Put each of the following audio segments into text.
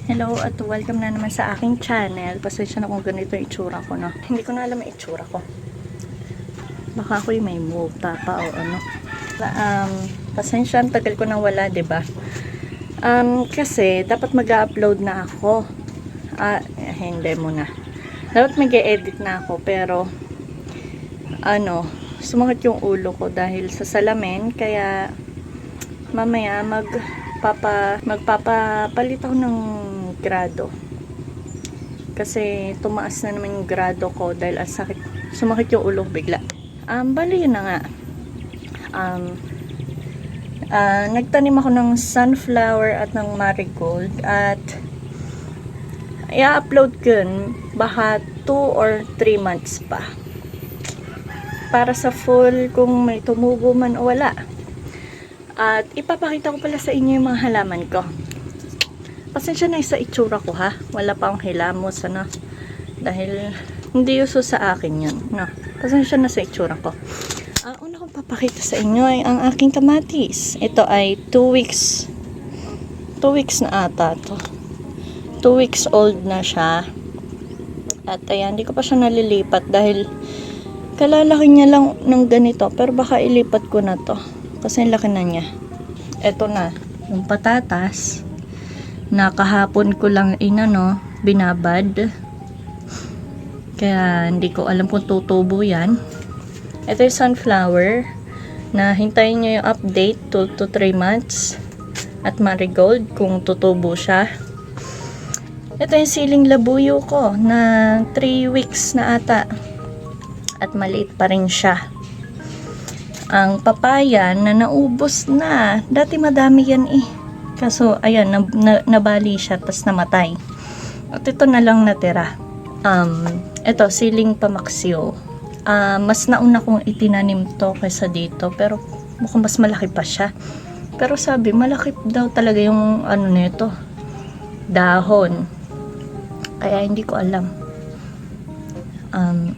Hello at welcome na naman sa aking channel. Pasensya na kung ganito yung itsura ko, no? Hindi ko na alam yung itsura ko. Baka ako yung may multa pa o ano. Pasensya, ang tagal ko nang wala, diba? Kasi dapat mag-upload na ako. Hindi muna. Dapat mag-edit na ako, pero sumakit yung ulo ko dahil sa salamin, kaya mamaya magpapapalit ako ng grado kasi tumaas na naman yung grado ko dahil sumakit yung ulo bigla. Bali yun na nga. Nagtanim ako ng sunflower at ng marigold at i-upload ko yun baka 2 or 3 months pa para sa full kung may tumubo man o wala. At ipapakita ko pala sa inyo yung mga halaman ko. Pasensya na sa itsura ko, ha. Wala pa akong hilamos, dahil hindi uso sa akin yun, no. Pasensya na sa itsura ko. Ang una kong papakita sa inyo ay ang aking kamatis. Ito ay 2 weeks. 2 weeks na ata to. 2 weeks old na siya. At ayan, hindi ko pa siya nalilipat dahil kalalaki niya lang ng ganito. Pero baka ilipat ko na to. Kasi ang laki na niya. Ito na, yung patatas. Nakahapon ko lang binabad. Kaya hindi ko alam kung tutubo yan. Ito yung sunflower. Na hintayin nyo yung update 2 to 3 months. At marigold kung tutubo siya. Ito yung siling labuyo ko na 3 weeks na ata. At maliit pa rin siya. Ang papaya na naubos na. Dati madami yan eh. Kaso, ayan, nabali siya, tapos namatay. At ito na lang natira. Ito, siling pamaksyo. Mas nauna kong itinanim to kaysa dito, pero mukhang mas malaki pa siya. Pero sabi, malaki daw talaga yung nito, dahon. Kaya hindi ko alam.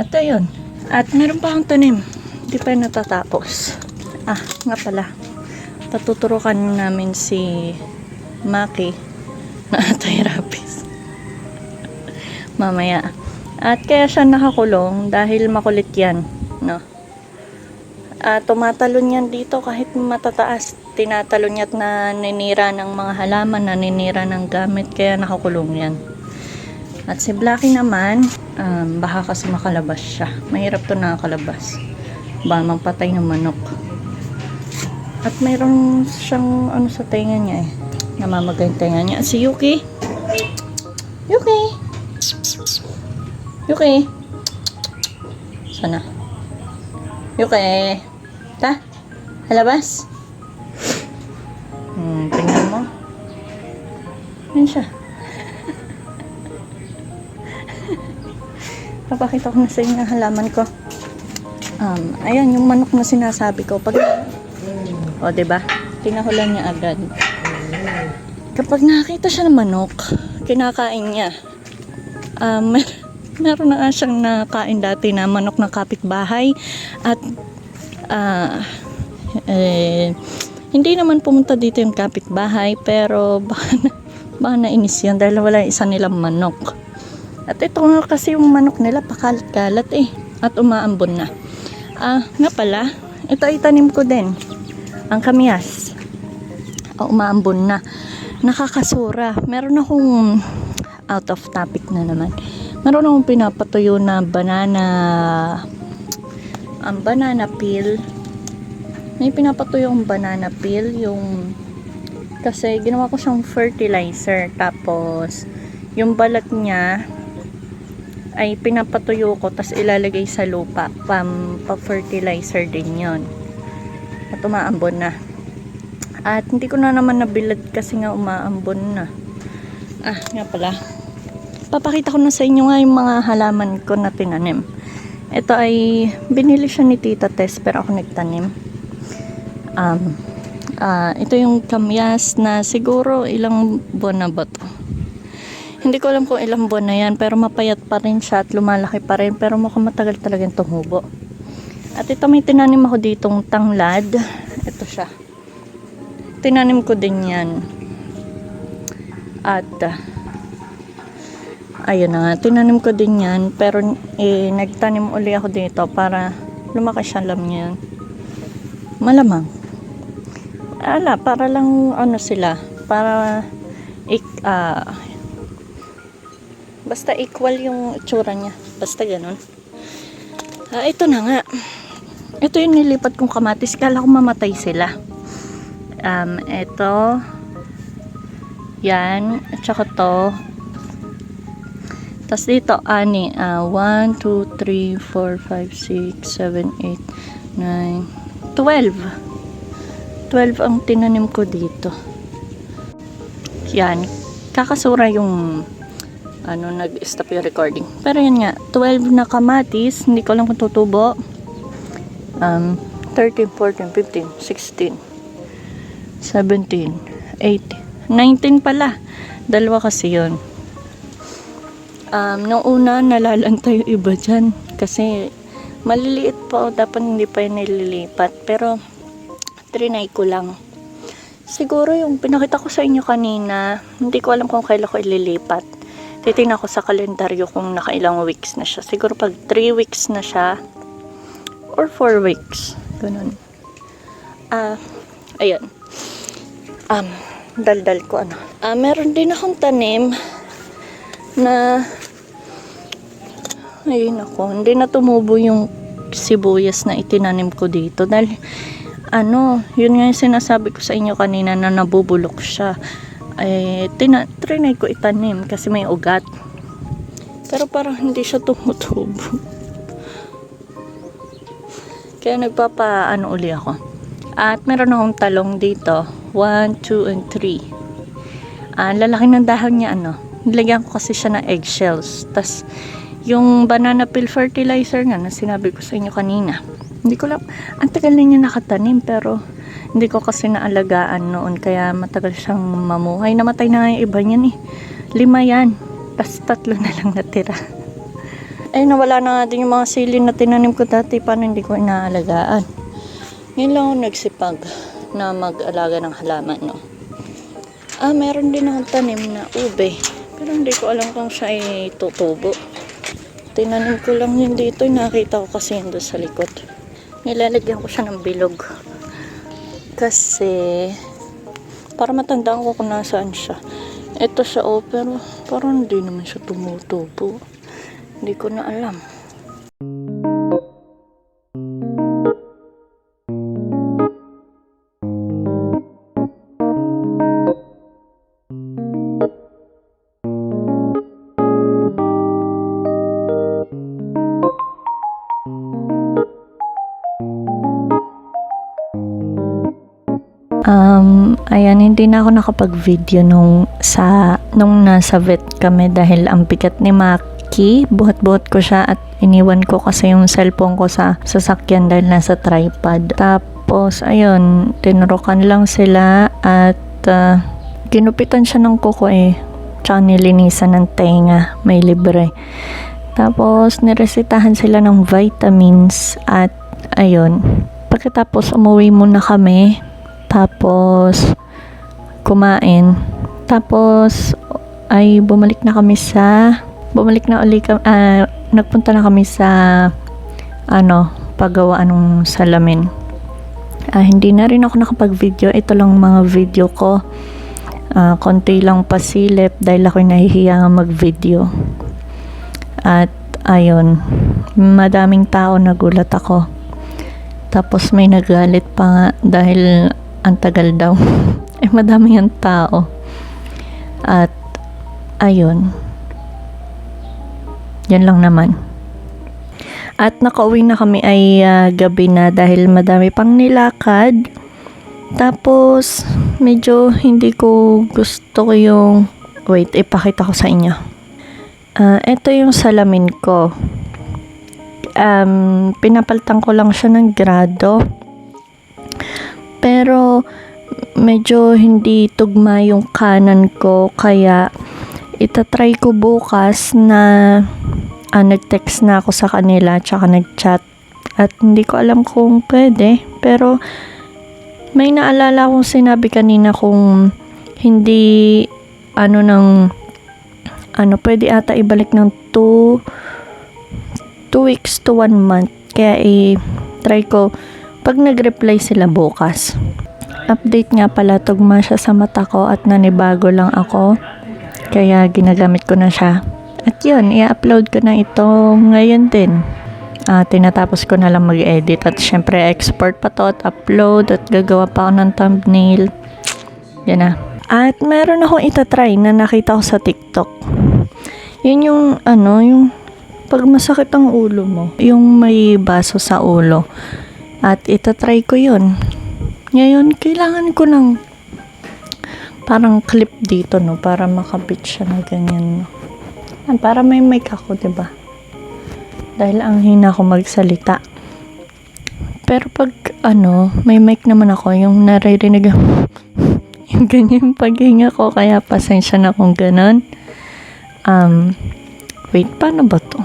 At ayun. At meron pa akong tanim. Hindi pa natatapos. Nga pala. Patuturukan namin si Maki na anti-rabies mamaya. At kaya siya nakakulong dahil makulit yan, no? Tumatalon yan dito kahit matataas. Tinatalon niya at naninira ng mga halaman, naninira ng gamit, kaya nakakulong yan. At si Blacky naman, baka kasi makalabas siya. Mahirap to nakakalabas. Baka magpatay ng manok. At mayroon siyang sa tenga niya namamagay yung tenga niya. Si Yuki. Yuki. Yuki. Sana. Yuki. Ta? Halabas? Tingnan mo. Yan siya. Papakita ko na sa inyo ang halaman ko. Ayan, yung manok na sinasabi ko. Diba? Tinahulan niya agad. Kapag nakita siya ng manok, kinakain niya. Meron na siyang nakain dati na manok ng kapitbahay. At, hindi naman pumunta dito yung kapitbahay, pero baka nainis yun dahil wala isa nilang manok. At ito nga kasi yung manok nila, pakalat-kalat at umaambon na. Nga pala, ito itanim ko din. Ang kamyas. Umaambon na. Nakakasura. Meron akong out of topic na naman. Meron akong pinapatuyo na banana peel. May pinapatuyo yung banana peel. Kasi ginawa ko siyang fertilizer. Tapos yung balat niya ay pinapatuyo ko. Tapos ilalagay sa lupa. Pa-fertilizer din yon. At umaambon na. At hindi ko na naman nabilad kasi nga umaambon na. Nga pala. Papakita ko na sa inyo nga yung mga halaman ko na tinanim. Ito ay binili siya ni Tita Tess pero ako nagtanim. Ito yung kamyas na siguro ilang buwan na ba to? Hindi ko alam kung ilang buwan na yan pero mapayat pa rin siya at lumalaki pa rin pero mukhang matagal talagang tumubo. At ito may tinanim ako ditong tanglad. Ito siya. Tinanim ko din yan. At ayun na nga, tinanim ko din yan, pero nagtanim uli ako dito para lumaki siya, alam niyo yun. Malamang. Para lang ano sila, para basta equal yung itsura niya. Basta ganun. Ito na nga. Ito yung nilipat kong kamatis. Kala ko mamatay sila. Ito. Yan. At saka to. Tapos dito, 1, 2, 3, 4, 5, 6, 7, 8, 9, 12. 12 ang tinanim ko dito. Yan. Kakasura yung nag-stop yung recording. Pero yun nga, 12 na kamatis. Hindi ko lang kung tutubo. 13, 14, 15, 16, 17, 18, 19 pala. Dalawa kasi yun. Nung una, nalalanta yung iba dyan. Kasi, maliliit pa o dapat hindi pa yung nililipat. Pero, trinay ko lang. Siguro yung pinakita ko sa inyo kanina, hindi ko alam kung kailan ko ililipat. Titingnan ko sa kalendaryo kung nakailang weeks na siya. Siguro pag 3 weeks na siya, or 4 weeks. Ganun. Ayun. Daldal ko meron din akong tanim na ayun ako, hindi na tumubo yung sibuyas na itinanim ko dito dahil yun nga yung sinasabi ko sa inyo kanina na nabubulok siya. Trinay ko itanim kasi may ugat, pero parang hindi siya tumutubo. Kaya uli ako. At meron akong talong dito, 1, 2, and 3. Lalaki ng dahon niya nilagyan ko kasi siya ng eggshells. Tas yung banana peel fertilizer nga na sinabi ko sa inyo kanina, hindi ko lang, ang tagal na niya nakatanim, pero hindi ko kasi naalagaan noon, kaya matagal siyang mamuhay. Namatay na nga yung iba niyan 5 yan, tas 3 na lang natira. Nawala na nga din yung mga sili na tinanim ko dati, paano hindi ko inaalagaan. Ngayon lang ako nagsipag na mag-alaga ng halaman, no. Meron din akong tanim na ube, pero hindi ko alam kung siya ay tutubo. Tinanim ko lang yun dito, nakita ko kasi yun doon sa likod. Nilalagyan ko siya ng bilog. Kasi, para matandaan ko kung nasaan siya. Ito siya pero parang hindi naman siya tumutubo. Hindi ko na alam. Ayan, hindi na ako nakapag-video nung nasa vet kami dahil ang bigat ni Maki. Buhat-buhat ko siya at iniwan ko kasi yung cellphone ko sa sasakyan dahil nasa tripod. Tapos, ayun, tinurukan lang sila at ginupitan siya ng kuko tsaka nilinisan ng tenga. May libre. Tapos, niresitahan sila ng vitamins at ayun. Pagkatapos, umuwi muna kami. Tapos, kumain. Tapos, bumalik na nagpunta na kami sa, paggawaan ng salamin. Hindi na rin ako nakapag-video. Ito lang mga video ko. Konti lang pasilip dahil ako'y nahihiya nga mag-video. At, ayun, madaming tao, nagulat ako. Tapos, may nagalit pa nga dahil ang tagal daw. Madami yung tao. At, ayun. Yan lang naman. At nakauwi na kami gabi na dahil madami pang nilakad. Tapos, medyo hindi ko gusto ko yung... Wait, ipakita ko sa inyo. Ito yung salamin ko. Pinapalitan ko lang siya ng grado. Pero medyo hindi tugma yung kanan ko, kaya itatry ko bukas na nag-text na ako sa kanila tsaka nag-chat at hindi ko alam kung pwede, pero may naalala akong sinabi kanina kung hindi pwede ata ibalik ng 2 weeks to 1 month. Kaya try ko pag nag-reply sila bukas. Update nga pala, tugma siya sa mata ko at nanibago lang ako. Kaya ginagamit ko na siya. At yun, i-upload ko na ito ngayon din. Tinatapos ko na lang mag-edit at syempre export pa to at upload at gagawa pa ako ng thumbnail. Yan na. At meron akong itatry na nakita ko sa TikTok. Yun yung yung pag masakit ang ulo mo, yung may baso sa ulo. At itatry ko yun. Ngayon, kailangan ko ng parang clip dito, no, para makabit siya na ganyan, no. Para may mic ako, diba? Dahil ang hina ko magsalita. Pero pag may mic naman ako, yung naririnig yung ganyan paghinga ko, kaya pasensya na kung ganon. Wait, paano ba to?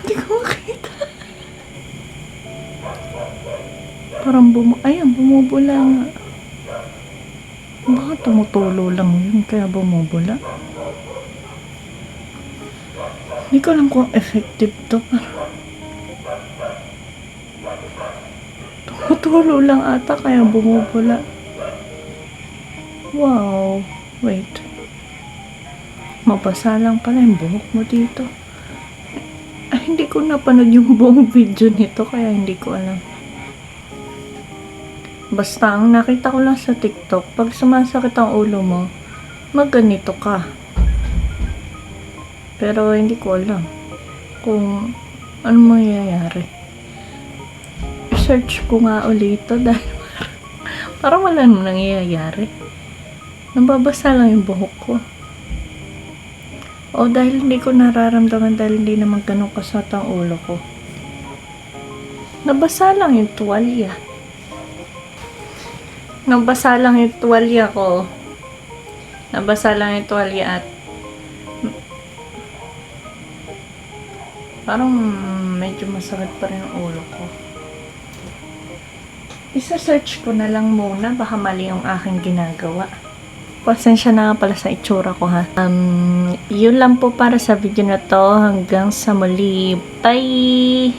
Hindi ko makita. Parang bumubula nga. Baka tumutulo lang yun, kaya bumubula. Hindi ko alam kung effective to. Tumutulo lang ata, kaya bumubula. Wow. Wait. Mabasa lang pala yung buhok mo dito. Ay, hindi ko napanood yung buong video nito, kaya hindi ko alam. Basta, ang nakita ko lang sa TikTok, pag sumasakit ang ulo mo, magganito ka. Pero hindi ko alam kung ano mangyayari. I-search ko nga ulit ito dahil parang wala namang nangyayari. Nababasa lang yung buhok ko. O dahil hindi ko nararamdaman dahil hindi naman ganun kasat ang ulo ko. Nabasa lang yung tuwalya. Nabasa lang yung tuwalya ko. Nabasa lang yung tuwalya at parang medyo masakit pa rin ang ulo ko. Isa-search ko na lang muna, baka mali yung aking ginagawa. Pasensya na nga pala sa itsura ko, ha. Yun lang po para sa video na to. Hanggang sa muli. Bye!